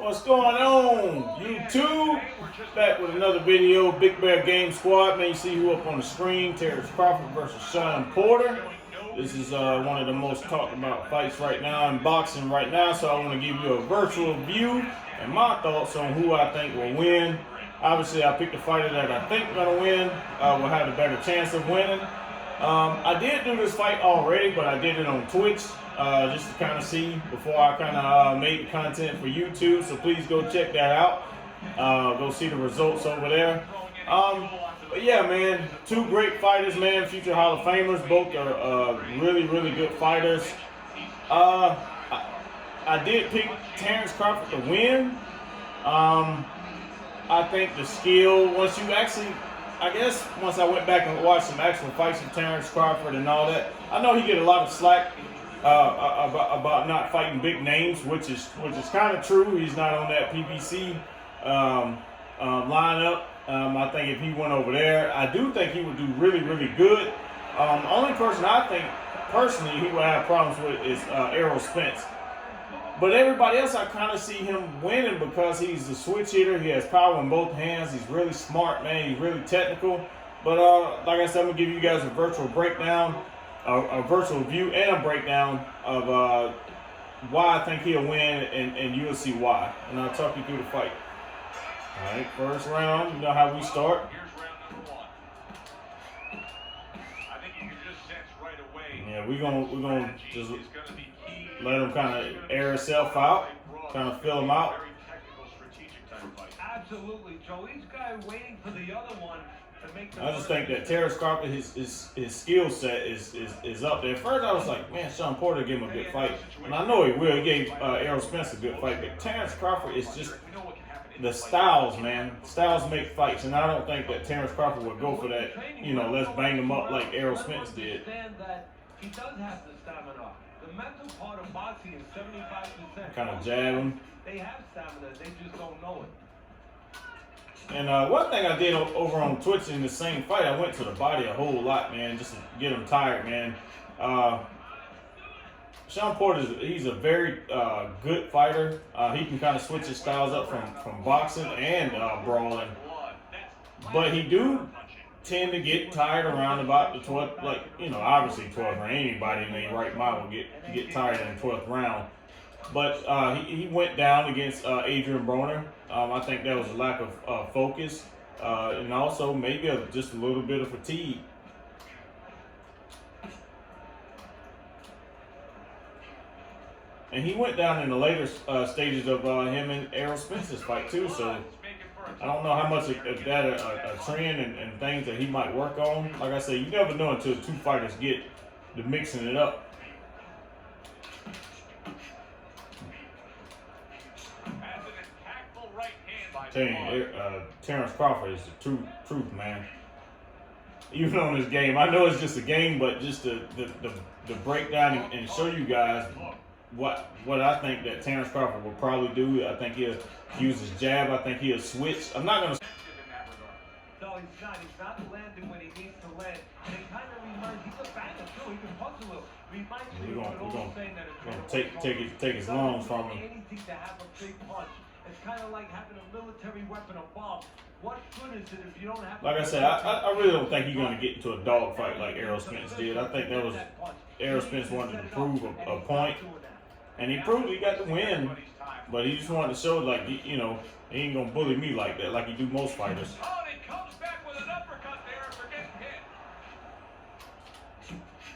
What's going on, YouTube? Back with another video, Big Bear Game Squad. Man, you see who up on the screen, Terence Crawford versus Shawn Porter. This is one of the most talked about fights right now in boxing right now, so I want to give you a virtual view and my thoughts on who I think will win. Obviously, I picked the fighter that I think is going to win, will have a better chance of winning. I did do this fight already, but I did it on Twitch. Just to kind of see before I kind of made the content for YouTube, so please go check that out. Go see the results over there. But yeah, man, two great fighters, man, future Hall of Famers. Both are really, really good fighters. I did pick Terence Crawford to win. I think the skill, once I went back and watched some actual fights of Terence Crawford and all that, I know he get a lot of slack about not fighting big names, which is kind of true. He's not on that PBC lineup. I think if he went over there, I do think he would do really, really good. Only person I think personally he would have problems with is Errol Spence. But everybody else, I kind of see him winning because he's a switch hitter. He has power in both hands. He's really smart, man. He's really technical. But like I said, I'm gonna give you guys a virtual breakdown. A virtual view and a breakdown of why I think he'll win, and you'll see why. And I'll talk you through the fight. All right, first round, you know how we start. Here's round number one. I think you can just sense right away. Yeah, we're gonna just let him kind of air himself out, kind of fill him out. Absolutely, Joe. Each guy waiting for the other one. I just think that Terence Crawford, his skill set is up there. At first, I was like, man, Shawn Porter gave him a good fight, and I know he will. He gave Errol Spence a good fight, but Terence Crawford is just the styles, man. Styles make fights, and I don't think that Terence Crawford would go for that. You know, let's bang him up like Errol Spence did. He does have the stamina. The mental part of boxing is 75%. Kind of jab him. They have stamina. They just don't know it. And one thing I did over on Twitch in the same fight, I went to the body a whole lot, man, just to get him tired, man. Shawn Porter, he's a very good fighter. He can kind of switch his styles up from boxing and brawling. But he do tend to get tired around about the 12th, like, you know, obviously 12th round. Anybody in their right mind will get tired in the 12th round. But he went down against Adrian Broner. I think that was a lack of focus, and also maybe just a little bit of fatigue. And he went down in the later stages of him and Errol Spence's fight too. So I don't know how much of that a trend and things that he might work on. Like I say, you never know until two fighters get to mixing it up. Terence Crawford is the truth, man. Even on this game, I know it's just a game, but just the breakdown and show you guys what I think that Terence Crawford will probably do. I think he'll use his jab. I think he'll switch. I'm not gonna. No, he's not. He's not landing when he needs to land. And it kind of reminds. He's a banger too. He can punch a little. Reminds me of an old saying that take his lungs from him. Anything to have a big punch. It's kind of like having a military weapon, a bomb. What good is it if you don't have? Like I said, I really don't think he's going to get into a dog fight like Errol Spence did. I think that was Errol Spence wanted to prove a point, and he proved he got the win. But he just wanted to show, like, you know, he ain't gonna bully me like that, like he do most fighters. Oh, and he comes back with an uppercut there after getting hit.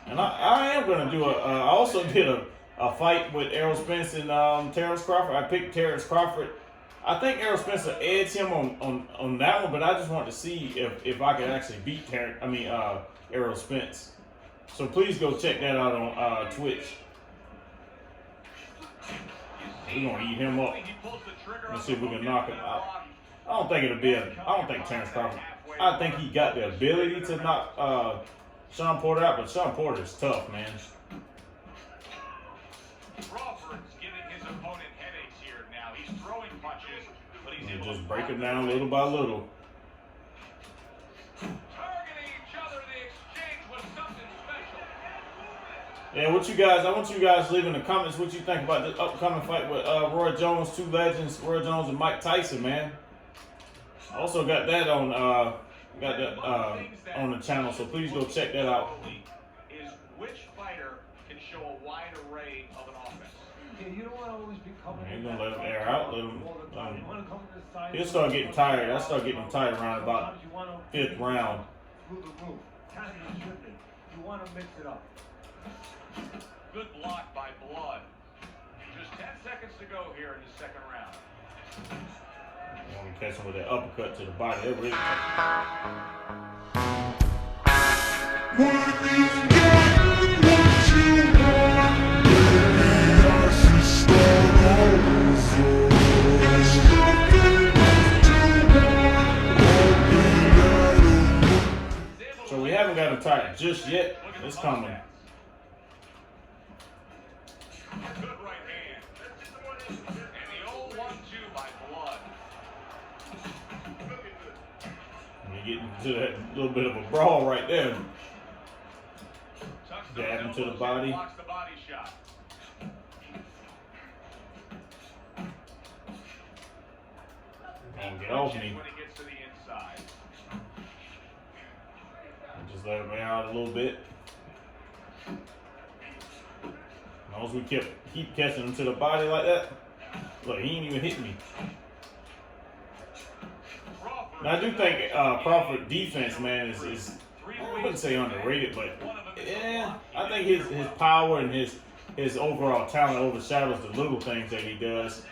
And I am gonna do I also did a fight with Errol Spence and Terence Crawford. I picked Terence Crawford. I think Errol Spence will edge him on that one, but I just want to see if I could actually beat Errol Spence. So please go check that out on Twitch. We're gonna eat him up. Let's see if we can knock him out. I don't think Terence Crawford. I think he got the ability to knock Shawn Porter out, but Shawn Porter is tough, man. Crawford's giving his opponent headaches here now. He's throwing punches, but he's able just break him down little by little. Targeting each other, the exchange was something special. Yeah, what you guys? I want you guys to leave in the comments what you think about this upcoming fight with Roy Jones, two legends, Roy Jones and Mike Tyson, man. I also got that on on the channel, so please go check that out. Is which fighter can show a wide array of an offense? Yeah, you don't want to always be coming Ain't in gonna that let him fight air out. Let all him. the time. You want to come to the side. He'll start getting tired. I start getting him tired around about fifth round. Through the roof. Kind of tripping. You want to mix it up. Good block by Blood. Just 10 seconds to go here in the second round. You want to catch him with that uppercut to the body. That really So we haven't got him tired just yet. It's coming. Good right hand. And the old 1-2 by Blood. You get into that little bit of a brawl right there. Tucks Jab those into the elbows body. in, blocks the body shot. Don't get off me. When he gets to the inside. Just let him out a little bit. As long as we keep catching him to the body like that. Look, he ain't even hitting me. Now I do think Crawford defense, man, is I wouldn't say underrated, but yeah, I think his power and his overall talent overshadows the little things that he does.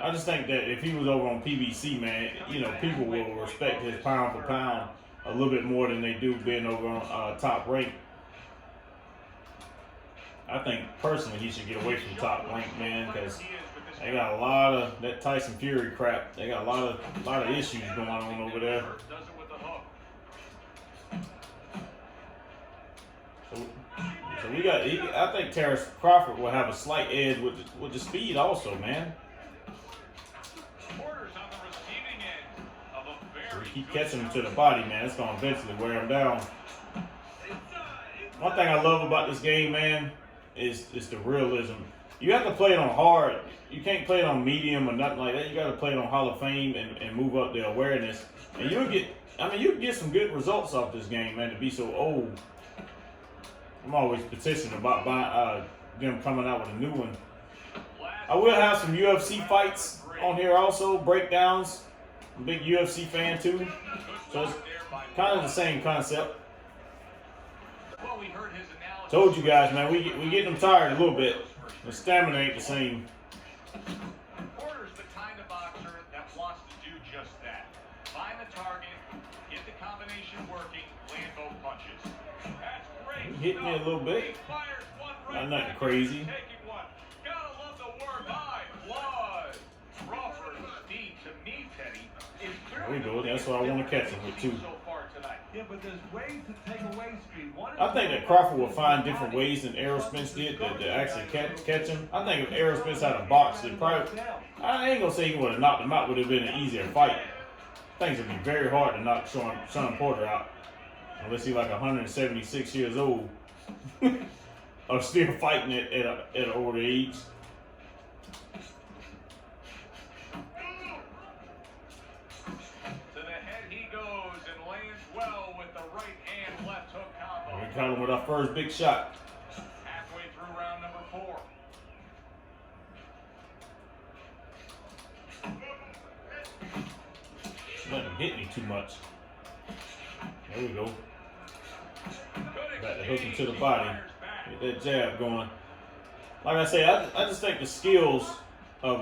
I just think that if he was over on PBC, man, you know, people will respect his pound for pound a little bit more than they do being over on Top Rank. I think personally he should get away from Top Rank, man, because they got a lot of that Tyson Fury crap. They got a lot of issues going on over there. So we got. I think Terence Crawford will have a slight edge with the speed also, man. So we keep catching him to the body, man. It's gonna eventually wear him down. One thing I love about this game, man, is the realism. You have to play it on hard. You can't play it on medium or nothing like that. You got to play it on Hall of Fame and move up the awareness. And you can get some good results off this game, man. To be so old, I'm always petitioning about them coming out with a new one. I will have some UFC fights on here also, breakdowns. I'm a big UFC fan too, so it's kind of the same concept. Told you guys, man, we getting them tired a little bit. The stamina ain't the same. Porter's the kind of boxer that wants to do just that. Find the target, get the combination working, land both punches. That's great. He hit me a little bit. Not nothing crazy. Gotta love the work by Blood. Crawford's speed to me, Teddy, is There we go. That's what I want to catch him with too. Yeah, but there's ways to take away speed. I think that Crawford will find different ways than Errol Spence did to actually catch him. I think if Errol Spence had a box, it probably, I ain't gonna say he would have knocked him out, would have been an easier fight. Things would be very hard to knock Shawn Porter out, unless he's like 176 years old, or still fighting at an older age. We caught him with our first big shot. Halfway through round number 4. Let him hit me too much. There we go. Got to hook him to the body. Get that jab going. Like I say, I just think the skills of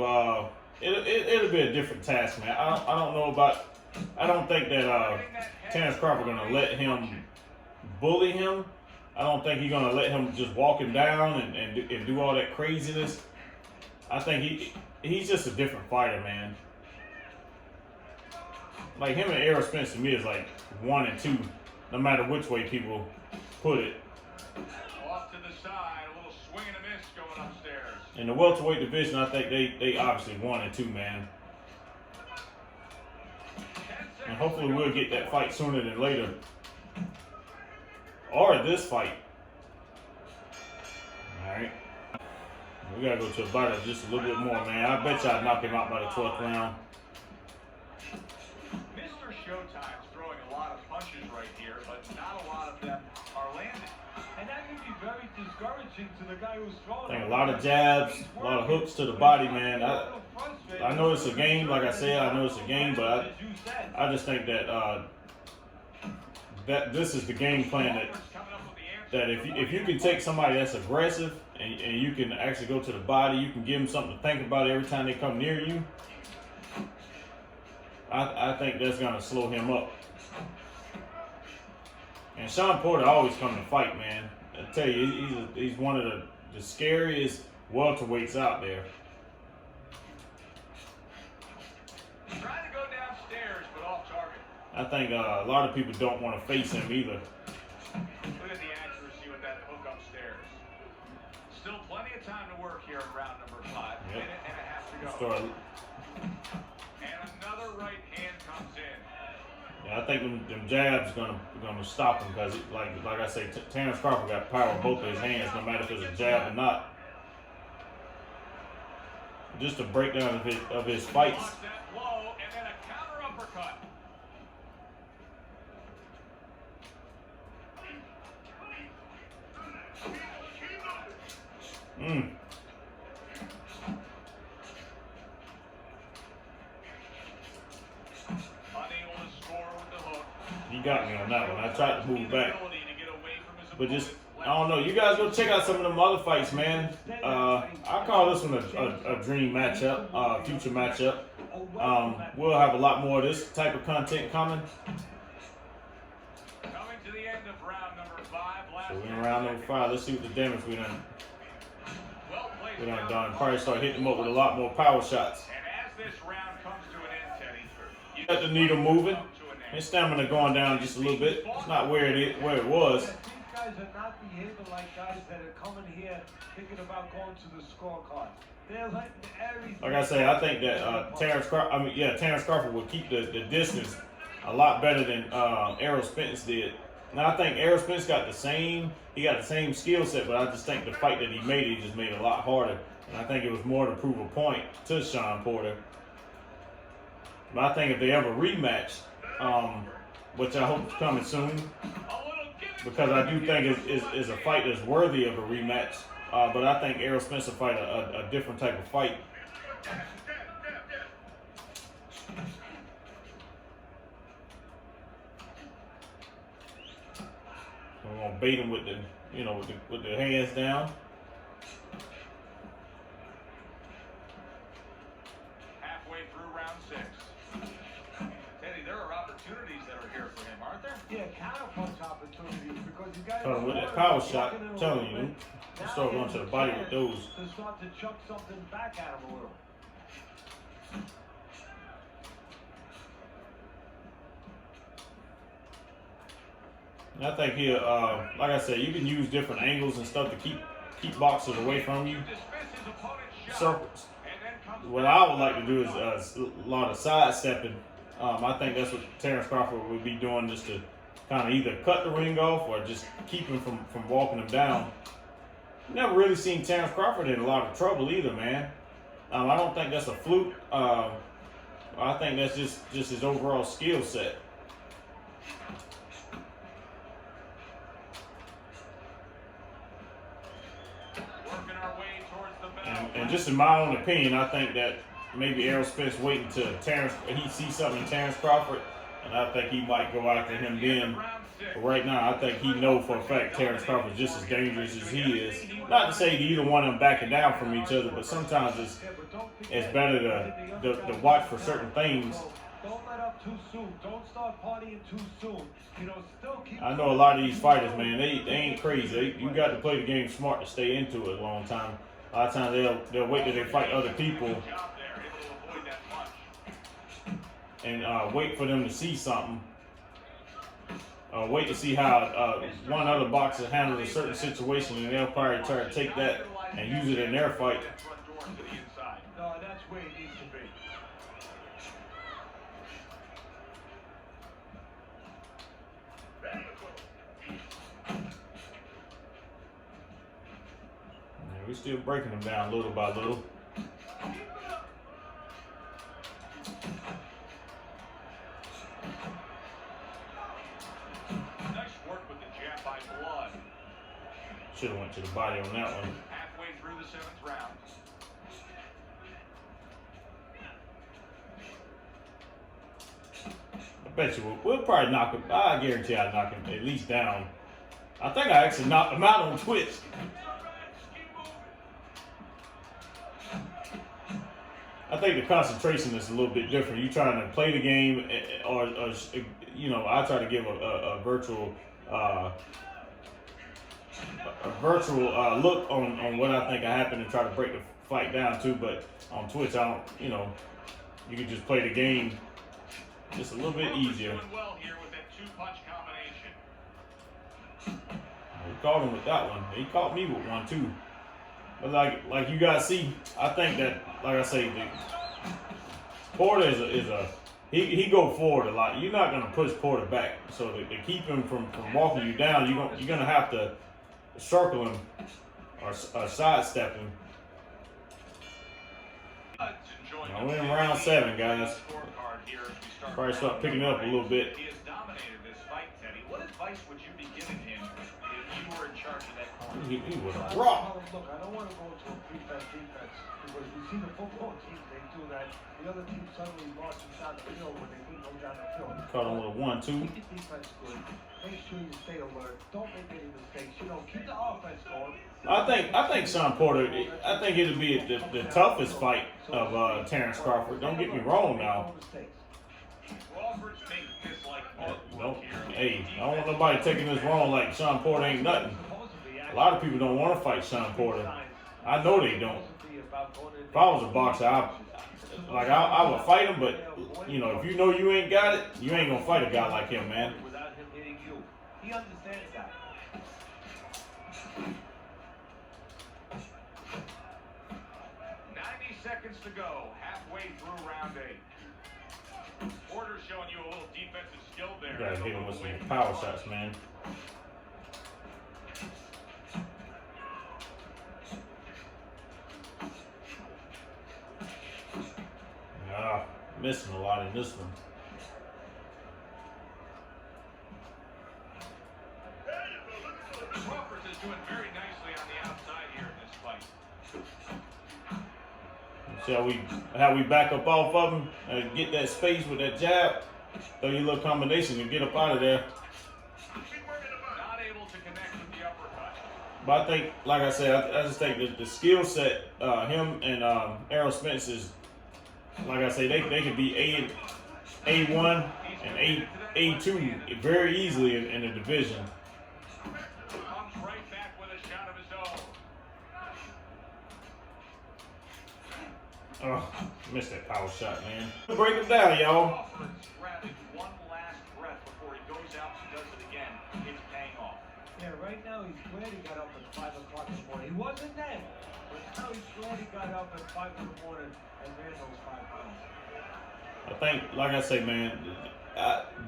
it'll be a different task, man. I don't think that Terence Crawford gonna let him bully him. I don't think he's gonna let him just walk him down and do all that craziness. I think he's just a different fighter, man. Like him and Errol Spence to me is like 1 and 2, no matter which way people put it. Off to the side, a little swing and a miss going upstairs. In the welterweight division, I think they obviously 1 and 2, man. And hopefully we'll get that fight sooner than later. or this fight. All right. We gotta go to a bite of just a little bit more, man. I bet you I'd knock him out by the 12th round. Mr. Showtime's throwing a lot of punches right here, but not a lot of them are landing. And that can be very discouraging to the guy who's throwing. I think a lot of jabs, a lot of hooks to the body, man. I know it's a game, like I said, I know it's a game, but I just think that that this is the game plan that if you can take somebody that's aggressive and you can actually go to the body, you can give them something to think about every time they come near you. I think that's gonna slow him up. And Shawn Porter always come to fight, man. I tell you, he's one of the scariest welterweights out there. Trying to go downstairs, but off target. I think a lot of people don't want to face him either. Look at the accuracy with that hook upstairs. Still plenty of time to work here in round number 5. Yep. Minute and a half to go. Start. And another right hand comes in. Yeah, I think them jabs gonna stop him because, like I say, Terence Crawford got power in both of his hands, no matter if it's a jab or not. Just a breakdown of his fights. That blow and then a counter uppercut. Unable to score with the hook. He got me on that one. I tried to move back, but just I don't know. You guys go check out some of them other fights, man. I call this one a dream matchup, future matchup. We'll have a lot more of this type of content coming. Coming to the end of round number 5. So we're in round number 5. Let's see what the damage we done done. Probably start hitting him up with a lot more power shots. And as this round comes to an end, Teddy, You got the needle moving. His stamina going down just a little bit. It's not where it was. These guys are not behaving like guys that are coming here thinking about going to the scorecard. They're letting everything. Like I say, I think that Terence Crawford will keep the distance a lot better than Errol Spence did. Now I think Errol Spence got the same skill set, but I just think the fight that he just made it a lot harder. And I think it was more to prove a point to Shawn Porter. But I think if they ever rematch, which I hope is coming soon, because I do think is a fight that's worthy of a rematch. But I think Errol Spence will fight a different type of fight. We're gonna bait him with the hands down. halfway through round 6. Teddy, there are opportunities that are here for him, aren't there? Yeah, counterpunch opportunities because you guys. With that power shot, I'm telling you, you start going to the body with those. To start to chuck something back at him a little. And I think here, like I said, you can use different angles and stuff to keep boxers away from you. Circles. What I would like to do is a lot of sidestepping. I think that's what Terence Crawford would be doing, just to kind of either cut the ring off or just keep him from walking him down. Never really seen Terence Crawford in a lot of trouble either, man. I don't think that's a fluke. I think that's just his overall skill set. And just in my own opinion, I think that maybe Errol Spence waiting until he sees something in Terence Crawford, and I think he might go after him then. But right now, I think he knows for a fact Terence Crawford is just as dangerous as he is. Not to say either one of them backing down from each other, but sometimes it's better to watch for certain things. Don't let up too soon. Don't start partying too soon. Still keep. I know a lot of these fighters, man. They ain't crazy. You got to play the game smart to stay into it a long time. A lot of times they'll wait till they fight other people and wait for them to see something. Wait to see how one other boxer handles a certain situation, and they'll probably try to take that and use it in their fight. No, that's where it needs to be. We're still breaking them down little by little. Nice work with the jab by Blood. Should have went to the body on that one. Halfway through the 7th round. I bet you we'll probably knock him. I guarantee I'll knock him at least down. I think I actually knocked him out on Twitch. I think the concentration is a little bit different. You trying to play the game, or you know, I try to give a virtual look on what I think happened and try to break the fight down too. But on Twitch, I don't, you know, you can just play the game just a little bit easier. Doing well here with that 2-punch combination. He caught him with that one. He caught me with one too. But like you guys see, I think that, like I say, Porter is a he go forward a lot. You're not gonna push Porter back. So to keep him from walking you down, you're gonna have to circle him or sidestep him. Now we're in round 7, guys. Probably start picking it up a little bit. He has dominated this fight, Teddy. What advice would you be giving him if you were in charge of that corner? He was a rock. Look, I don't want to go into a defense because we see the football teams, they do that. The other team suddenly marches down the field when they go down the field. Caught him with a 1-2. Keep your defense good. Make sure you stay alert. Don't make any mistakes. You know, keep the offense going. I think Shawn Porter. I think it'll be the toughest fight of Terence Crawford. Don't get me wrong now. Crawford's making this like Nope. Hey, I don't want nobody taking this wrong like Shawn Porter ain't nothing. A lot of people don't want to fight Shawn Porter. I know they don't. If I was a boxer, I would fight him, but you know, if you know you ain't got it, you ain't gonna fight a guy like him, man. Without him hitting you. He understands that. Seconds to go, halfway through round 8. Porter's showing you a little defensive skill there. You gotta hit him with some power shots, man. Ah, missing a lot in this one. Crawford is doing very nicely on the outside here in this fight. See how we back up off of him and get that space with that jab, throw your little combination and get up out of there. Not able to connect with the uppercut. But I think, like I said, I just think the skill set, him and Errol Spence is, like I say, they could be A1 and A2 very easily in the division. Comes right back with a shot of his own. Oh, missed that power shot, man. Break it down, y'all. Crawford's grabbing one last breath before he goes out and does it again. It's paying off. Yeah, right now he's glad he got up at 5 o'clock in the morning. He wasn't then, but now he's glad he got up at 5 in the morning and ran those 5 pounds. I think, like I say, man,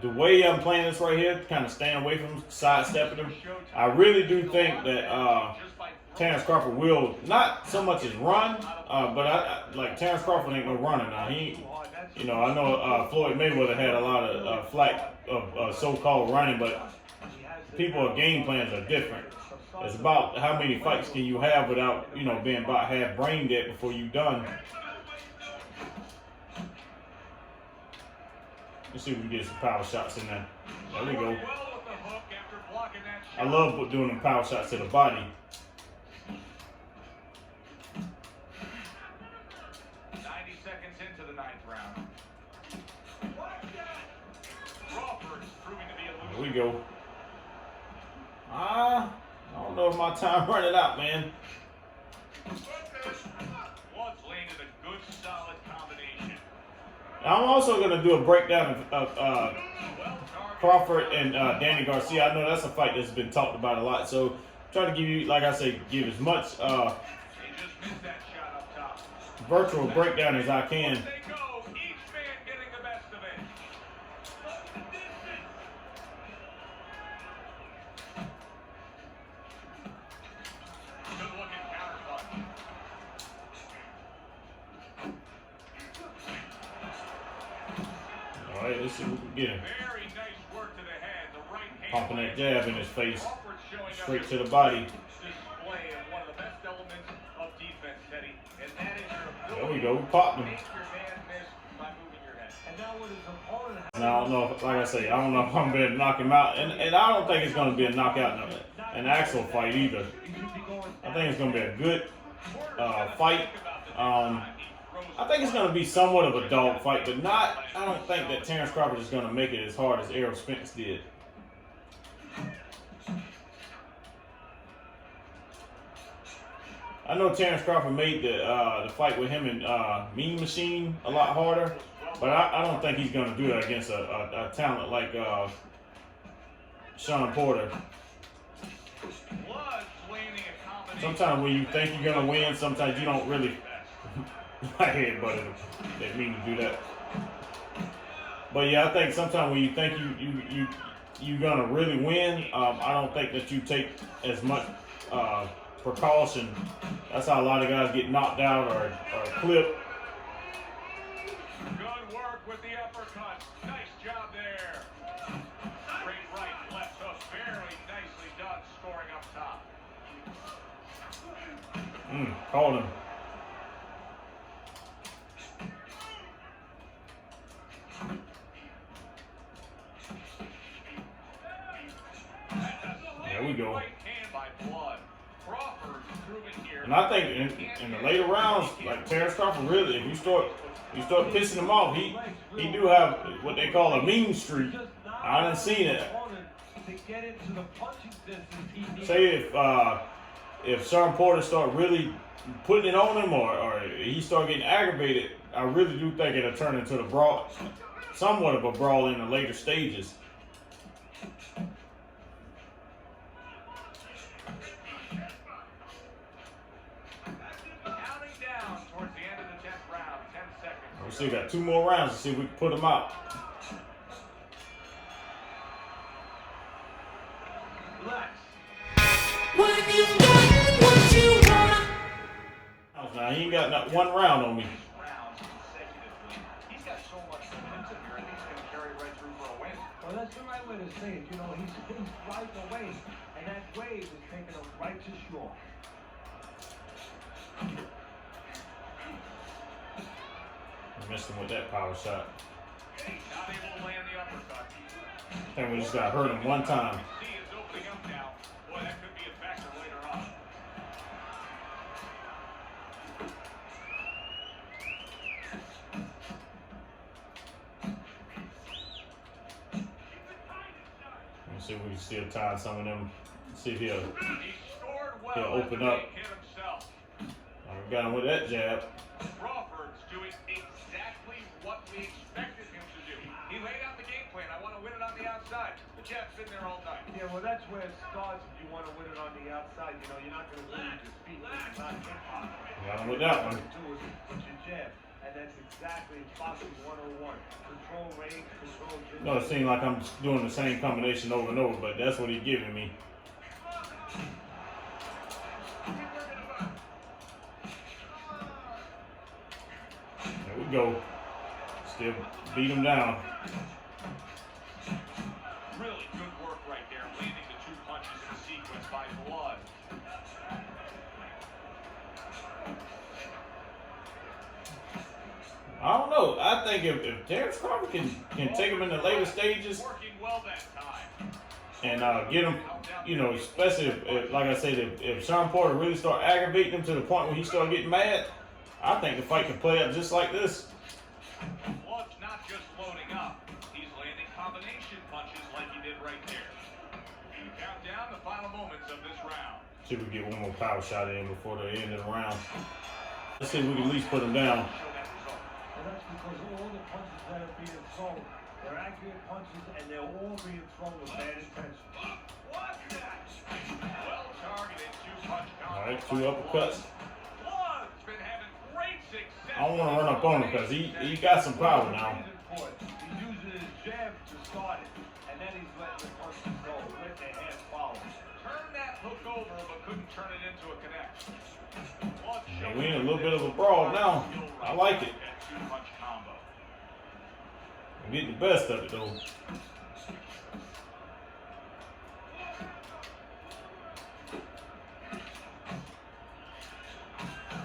the way I'm playing this right here, kind of staying away from him, sidestepping him, I really do think that Terence Crawford will not so much as run, but like Terence Crawford ain't no runner now. He, you know, I know Floyd Mayweather had a lot of flack of so-called running, but people's game plans are different. It's about how many fights can you have without, you know, being about half brain dead before you done. Let's see if we can get some power shots in there. There we go. I love doing them power shots to the body. 90 seconds into the 9th round. Crawford's proving to be a loser. There we go. I don't know if my time running out, man. Blood's landed a good, solid combination. I'm also going to do a breakdown of Crawford and Danny Garcia. I know that's a fight that's been talked about a lot, so try to give you, like I say, give as much He just missed that shot up top. virtual breakdown as I can. They go, each man getting the best of it. Good looking counter punch. All right, let's see what we get. Very nice work to the head. The right hand. Pumping that jab in his face. Crawford showing Straight us to the body. display of one of the best elements of defense, Teddy, and that is your There ability we go. We popped to him. make your man miss by moving your head. And now with his opponent. And I don't know, like I say, I don't know if I'm going to knock him out. And I don't think it's going to be a knockout, an actual fight either. I think it's going to be a good fight. I think it's going to be somewhat of a dog fight, but not, I don't think that Terence Crawford is going to make it as hard as Errol Spence did. I know Terence Crawford made the fight with him and Mean Machine a lot harder, but I don't think he's going to do that against a talent like Shawn Porter. Sometimes when you think you're going to win, sometimes you don't really. My head butted him. Didn't mean to do that. But yeah, I think sometimes when you think you're going to really win, I don't think that you take as much precaution. That's how a lot of guys get knocked out or clipped. Good work with the uppercut. Nice job there. Straight right, left hook. Very nicely done, scoring up top. Called him. There we go. And I think in the later rounds, like Terence Crawford, really, if you start pissing him off, he do have what they call a mean streak. I done seen it. Say if Shawn Porter start really putting it on him or he start getting aggravated, I really do think it'll turn into the brawl, somewhat of a brawl in the later stages. We still got 2 more rounds to see if we can put them out. Now he ain't got not 1 round on me. He's got so much momentum here, I think he's going to carry right through for a win. Well, that's the right way to say it. You know, he's riding the wave, and that wave is taking him right to shore. Missed him with that power shot. Not able to land the uppercut. I think we just got to hurt him 1 time. See, it's opening up now. Boy, that could be a factor later on. Let's see if we can still tie some of them. See if he'll open up. We got him with that jab. Crawford's doing exactly what we expected him to do. He laid out the game plan. I want to win it on the outside. The jab's been there all night. Yeah, well, that's where it starts. If you want to win it on the outside, you know, you're not going to lose your feet. It's not impossible. Got him with that one. Put your jab, and that's exactly boxing 101. Control range, control distance. No, it seems like I'm just doing the same combination over and over, but that's what he's giving me. There we go. Still beat him down. Really good work right there, landing the 2 punches in sequence by Blood. I don't know. I think if Terence Crawford can take him in the later stages Working well that time. and get him, you know, especially if like I said, if Shawn Porter really start aggravating him to the point where he start getting mad, I think the fight can play out just like this. Blood's not just loading up. He's landing combination punches like he did right there. You count down the final moments of this round. See if we get 1 more power shot in before the end of the round. Let's see if we can at least put him down. And that's because all the punches that are being thrown, they're accurate punches, and they're all being thrown with bad intention. What's that? Well targeted 2-punch combo. All right, 2 uppercuts. Blood's been having great success. I don't want to run up on him because he got some power now. He's using his jab to start it, and then he's letting the punches go, letting the hands follow. Turned that hook over, but couldn't turn it into a connect. And we in a little bit of a brawl now. I like it. That 2-punch combo. Get the best of it though.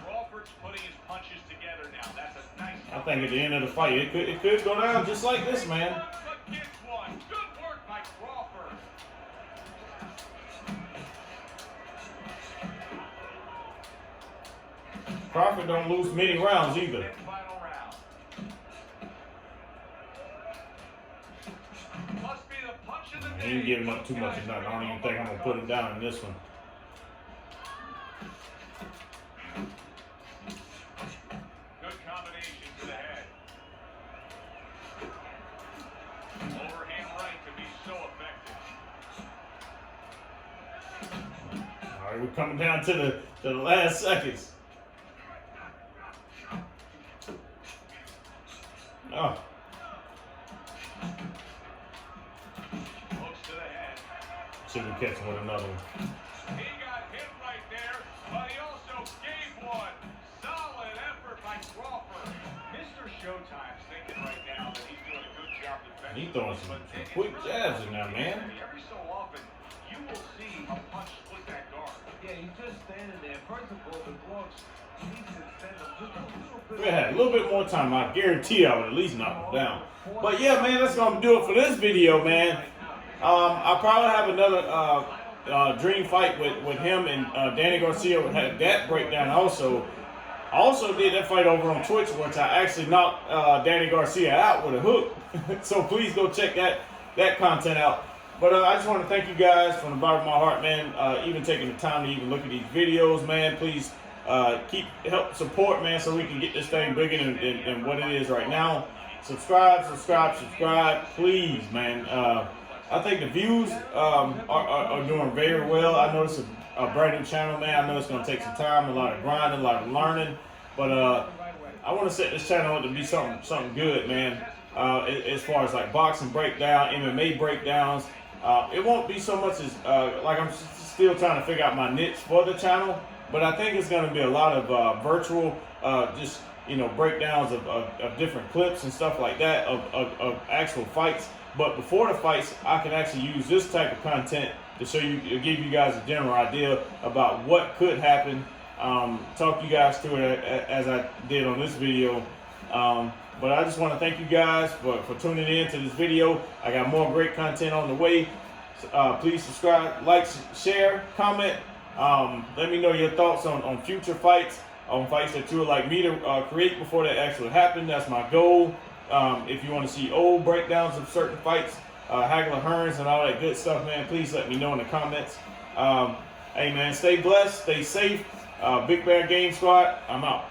Crawford's putting his punches together now. That's a nice. I think at the end of the fight, it could go down just like this, man. Gets one. Good work by Crawford. Crawford don't lose many rounds either. Final round. Must be the punch of the He ain't giving up too much of nothing. I don't even think I'm gonna put him down in this one. Good combination to the head. Overhand right can be so effective. All right, we're coming down to the last seconds. Oh, Hooks to the head. should we catch him with another one? He got hit right there, but he also gave one. Solid effort by Crawford. Mr. Showtime's thinking right now that he's doing a good job defending. He throwing some quick jabs in there, man. Every so often, you will see a punch split that guard. Yeah, he's just standing there. First of all, the gloves, he needs to extend them just a little bit. If we had a little bit more time, I guarantee I would at least knock him down. But yeah, man, that's gonna do it for this video, man. I'll probably have another dream fight with him and Danny Garcia. Had that breakdown also. I also did that fight over on Twitch, which I actually knocked Danny Garcia out with a hook. So please go check that content out. But I just want to thank you guys from the bottom of my heart, man. Even taking the time to even look at these videos, man. Please help support, man, so we can get this thing bigger than what it is right now. Subscribe, please, man. I think the views are doing very well. I know it's a brand new channel, man. I know it's going to take some time, a lot of grinding, a lot of learning. But I want to set this channel up to be something good, man. As far as like boxing breakdown, MMA breakdowns. It won't be so much as like I'm still trying to figure out my niche for the channel. But I think it's going to be a lot of virtual, just, you know, breakdowns of different clips and stuff like that, of actual fights. But before the fights, I can actually use this type of content to show you, give you guys a general idea about what could happen. Talk you guys through it as I did on this video. But I just want to thank you guys for tuning in to this video. I got more great content on the way. Please subscribe, like, share, comment. Let me know your thoughts on future fights, on fights that you would like me to create before they actually happen. That's my goal. If you want to see old breakdowns of certain fights, Hagler Hearns and all that good stuff, man, please let me know in the comments. Hey, man, stay blessed, stay safe. Big Bear Game Squad, I'm out.